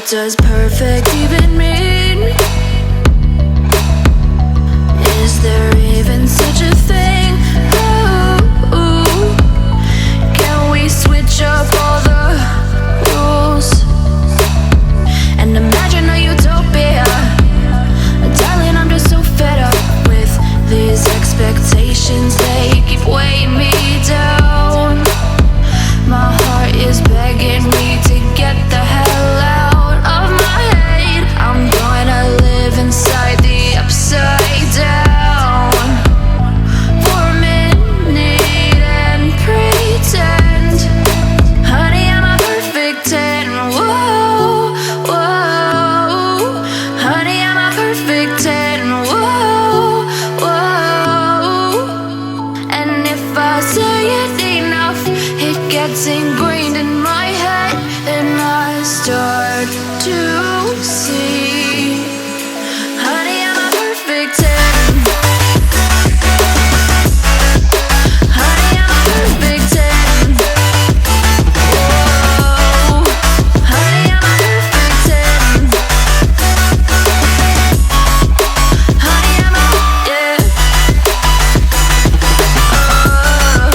What does perfect even mean? Is there even such a thing? Ooh, can we switch up all the rules and imagine a utopia? Darling, I'm just so fed up with these expectations. They keep weighing me down. My heart is begging me to get the hell out of my head. I'm gonna live inside the upside down for a minute and pretend, honey, I'm a perfect 10. Whoa, whoa, honey, I'm a perfect 10. Whoa, whoa, and if I say it enough, it gets ingrained in my head, and I start to see, honey, I'm a perfect 10. Honey, I'm a perfect 10. Whoa, honey, I'm a perfect 10. Honey, I'm a, yeah. Oh,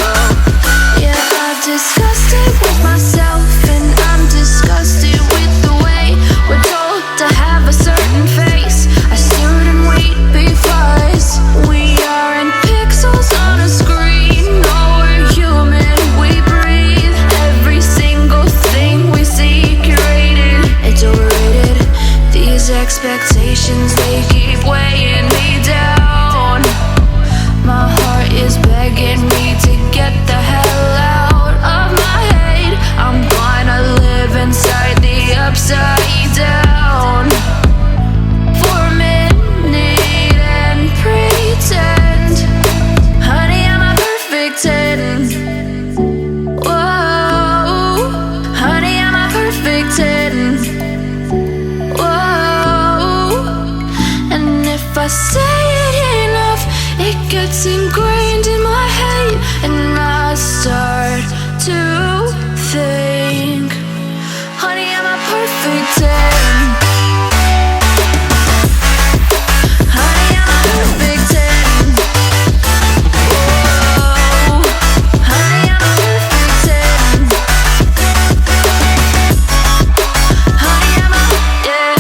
yeah, I've discussed it with myself, and I'm disgusted with the way we're told to have a certain face, a certain weight, because we aren't pixels on a screen. No, we're human, we breathe. Every single thing we see curated, it's overrated. These expectations, they keep weighing me down. My heart is begging me to get the hell out of my head. I'm gonna live inside the upside down for a minute and pretend, honey, I'm a perfect 10. Whoa, honey, I'm a perfect 10. Whoa, and if I say it enough, it gets ingrained in my head, and I start to think, honey, I'm a perfect 10. Honey, I'm a perfect 10. Whoa, honey, I'm a perfect 10. Honey, I'm a, yeah.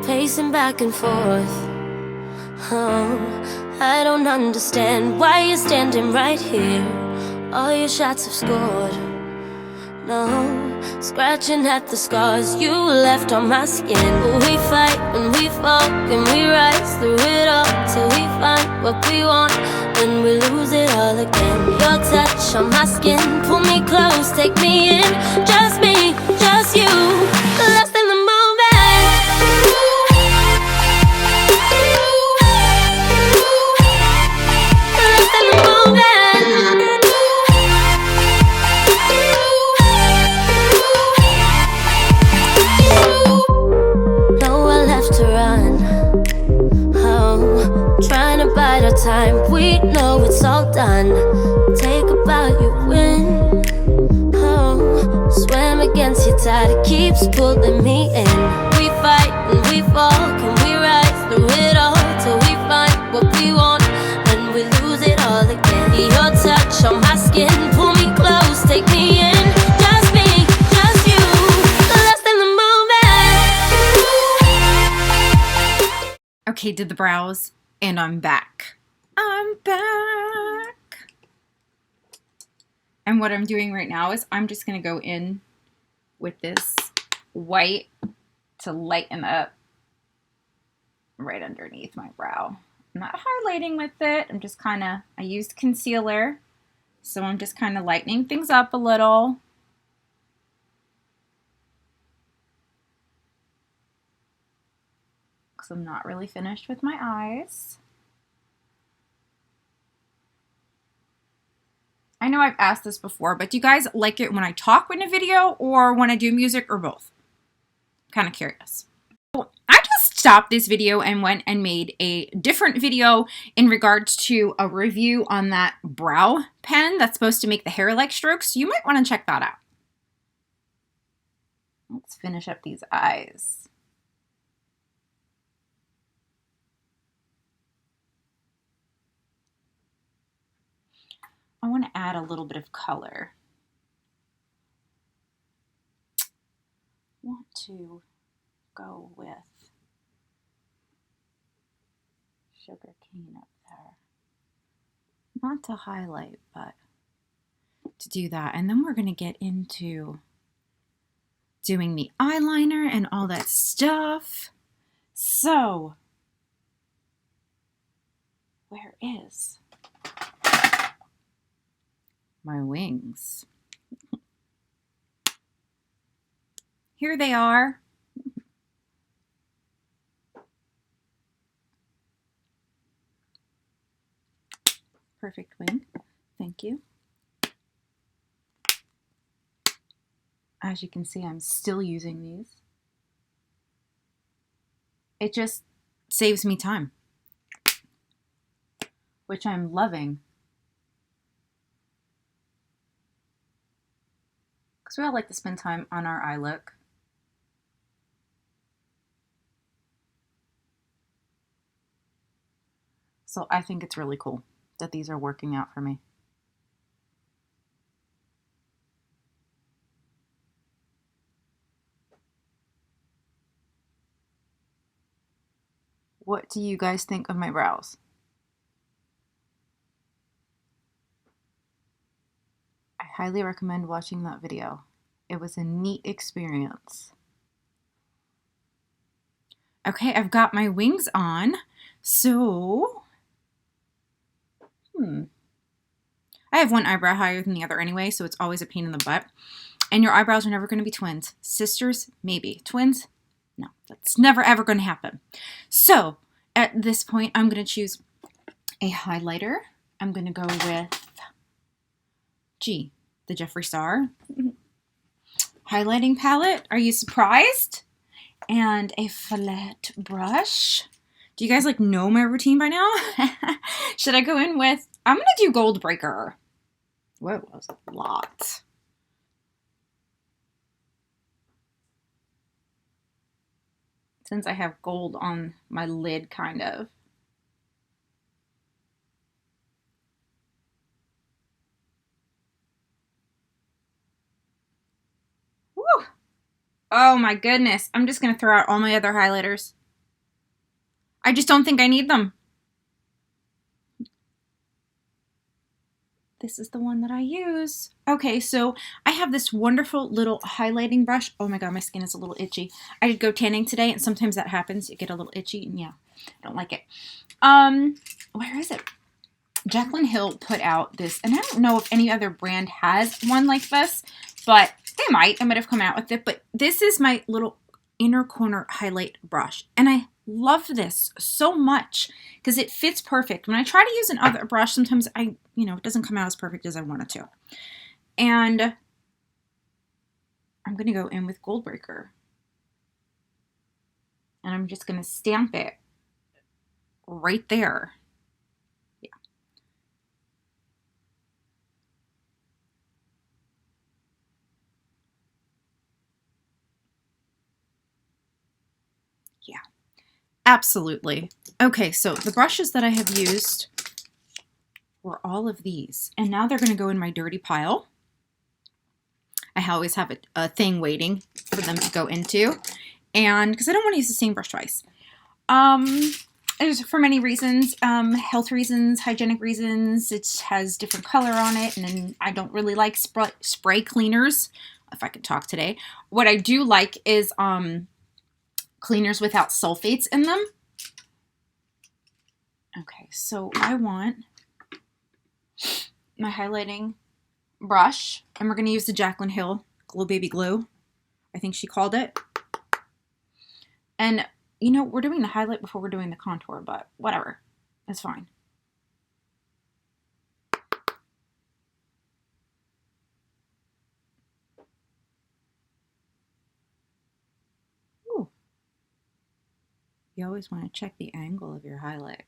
Pacing back and forth. Oh, I don't understand why you're standing right here. All your shots have scored. No, scratching at the scars you left on my skin. We fight and we fall and we rise through it all till we find what we want, then we lose it all again. Your touch on my skin, pull me close, take me in. Just me, just you, lost in the moment. Lost in the moment. Nowhere left to run. Oh, trying to bide our time. We know it's all done. Take a bow, you win. Oh, swam against your tide, it keeps pulling me in. We fight and we fall, can we rise through it all till we find what we want, then we lose it all again. Your touch on my skin, pull me close, take me in. Just me, just you, lost in the moment. Okay, did the brows, and I'm back. I'm back. And what I'm doing right now is I'm just going to go in with this white to lighten up right underneath my brow. I'm not highlighting with it. I'm just kind of, I used concealer, so I'm just kind of lightening things up a little. because I'm not really finished with my eyes. I know I've asked this before, but do you guys like it when I talk in a video or when I do music or both? Kind of curious. I just stopped this video and went and made a different video in regards to a review on that brow pen that's supposed to make the hair-like strokes. You might want to check that out. Let's finish up these eyes. I want to add a little bit of color. I want to go with sugar cane up there. Not to highlight, but to do that. And then we're going to get into doing the eyeliner and all that stuff. So, where is my wings? Here they are. Perfect wing. Thank you. As you can see, I'm still using these. It just saves me time, which I'm loving. Because we all like to spend time on our eye look. So I think it's really cool that these are working out for me. What do you guys think of my brows? I highly recommend watching that video. It was a neat experience. Okay, I've got my wings on. So, I have one eyebrow higher than the other anyway, so it's always a pain in the butt. And your eyebrows are never going to be twins. Sisters, maybe. Twins? No, that's never ever going to happen. So, at this point, I'm going to choose a highlighter. I'm going to go with, the Jeffree Star highlighting palette. Are you surprised? And a flat brush. Do you guys like know my routine by now? Should I go in with, I'm going to do Gold Breaker. Whoa, that was a lot. Since I have gold on my lid, kind of. Woo! Oh my goodness. I'm just going to throw out all my other highlighters. I just don't think I need them. This is the one that I use. Okay, so I have this wonderful little highlighting brush. Oh my god, my skin is a little itchy. I did go tanning today, and sometimes that happens. You get a little itchy, and yeah, I don't like it. Where is it? Jaclyn Hill put out this, and I don't know if any other brand has one like this, but they might. I might have come out with it, but this is my little inner corner highlight brush, and I love this so much because it fits perfect. When I try to use another brush, sometimes it doesn't come out as perfect as I want it to. And I'm going to go in with Gold Breaker. And I'm just going to stamp it right there. Yeah. Yeah. Absolutely. Okay, so the brushes that I have used were all of these. And now they're going to go in my dirty pile. I always have a thing waiting for them to go into. And because I don't want to use the same brush twice. There's for many reasons. Health reasons, hygienic reasons. It has different color on it. And then I don't really like spray cleaners, if I could talk today. What I do like is cleaners without sulfates in them. Okay, so I want my highlighting brush, and we're going to use the Jaclyn Hill Glow Baby Glue, I think she called it. And You know, we're doing the highlight before we're doing the contour, but whatever. It's fine. Ooh. You always want to check the angle of your highlight.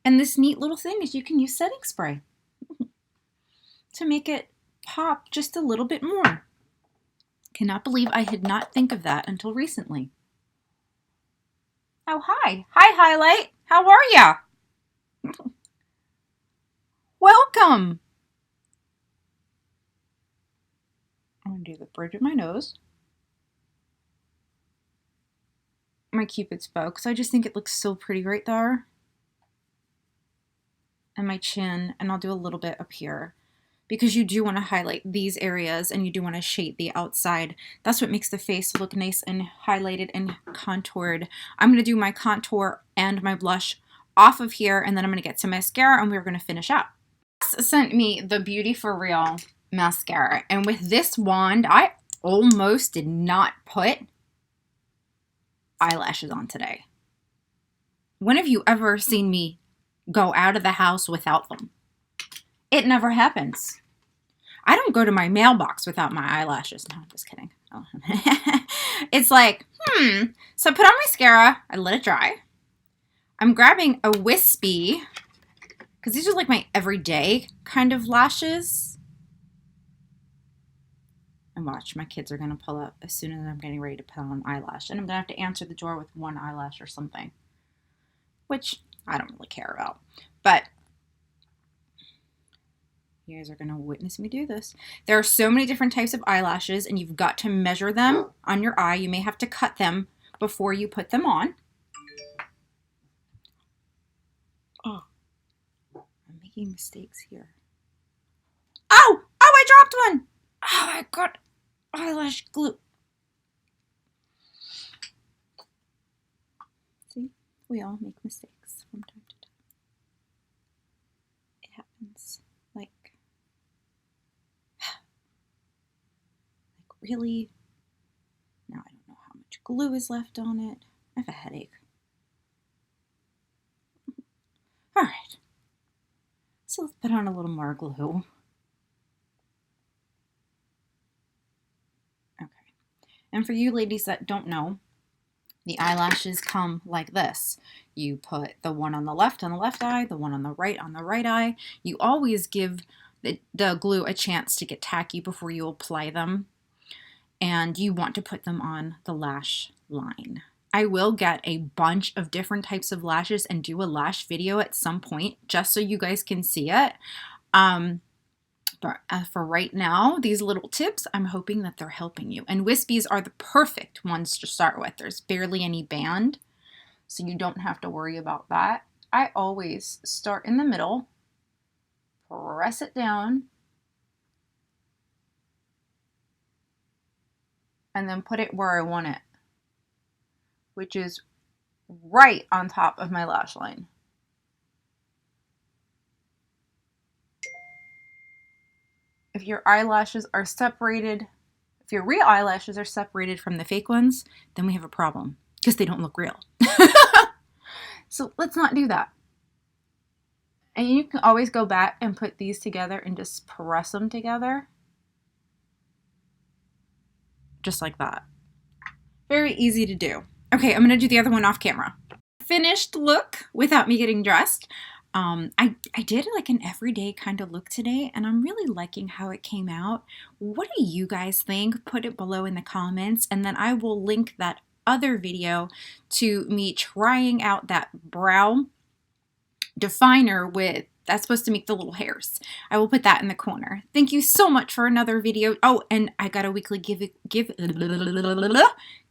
And this neat little thing is you can use setting spray to make it pop just a little bit more. Cannot believe I did not think of that until recently. Oh, hi. Hi, highlight. How are ya? Welcome. I'm going to do the bridge of my nose. My Cupid's bow, because I just think it looks so pretty right there. And my chin, and I'll do a little bit up here. Because you do want to highlight these areas and you do want to shade the outside. That's what makes the face look nice and highlighted and contoured. I'm going to do my contour and my blush off of here, and then I'm going to get some mascara and we're going to finish up. Sent me the Beauty For Real mascara, and with this wand, I almost did not put eyelashes on today. When have you ever seen me go out of the house without them? It never happens. I don't go to my mailbox without my eyelashes. No, I'm just kidding. Oh. It's like, So I put on mascara. I let it dry. I'm grabbing a wispy, because these are like my everyday kind of lashes. And watch, my kids are going to pull up as soon as I'm getting ready to put on eyelash. And I'm going to have to answer the door with one eyelash or something, which I don't really care about. But you guys are going to witness me do this. There are so many different types of eyelashes, and you've got to measure them on your eye. You may have to cut them before you put them on. Oh, I'm making mistakes here. Oh, I dropped one. Oh, I got eyelash glue. See, we all make mistakes from time to time. It happens. Really? Now I don't know how much glue is left on it. I have a headache. All right. So let's put on a little more glue. Okay. And for you ladies that don't know, the eyelashes come like this. You put the one on the left eye, the one on the right eye. You always give the glue a chance to get tacky before you apply them. And you want to put them on the lash line. I will get a bunch of different types of lashes and do a lash video at some point just so you guys can see it. But for right now, these little tips, I'm hoping that they're helping you. And wispies are the perfect ones to start with. There's barely any band, so you don't have to worry about that. I always start in the middle, press it down, and then put it where I want it, which is right on top of my lash line. If your eyelashes are separated, if your real eyelashes are separated from the fake ones, then we have a problem because they don't look real. So let's not do that. And you can always go back and put these together and just press them together. Just like that. Very easy to do. Okay, I'm going to do the other one off camera. Finished look without me getting dressed. I did like an everyday kind of look today, and I'm really liking how it came out. What do you guys think? Put it below in the comments, and then I will link that other video to me trying out that brow definer with that's supposed to make the little hairs. I will put that in the corner. Thank you so much for another video. Oh, and I got a weekly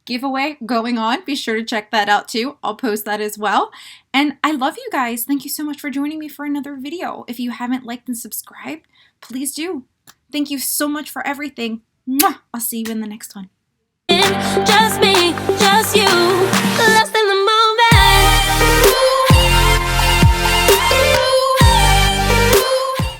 giveaway going on. Be sure to check that out too. I'll post that as well. And I love you guys. Thank you so much for joining me for another video. If you haven't liked and subscribed, please do. Thank you so much for everything. Mwah! I'll see you in the next one. Just me, just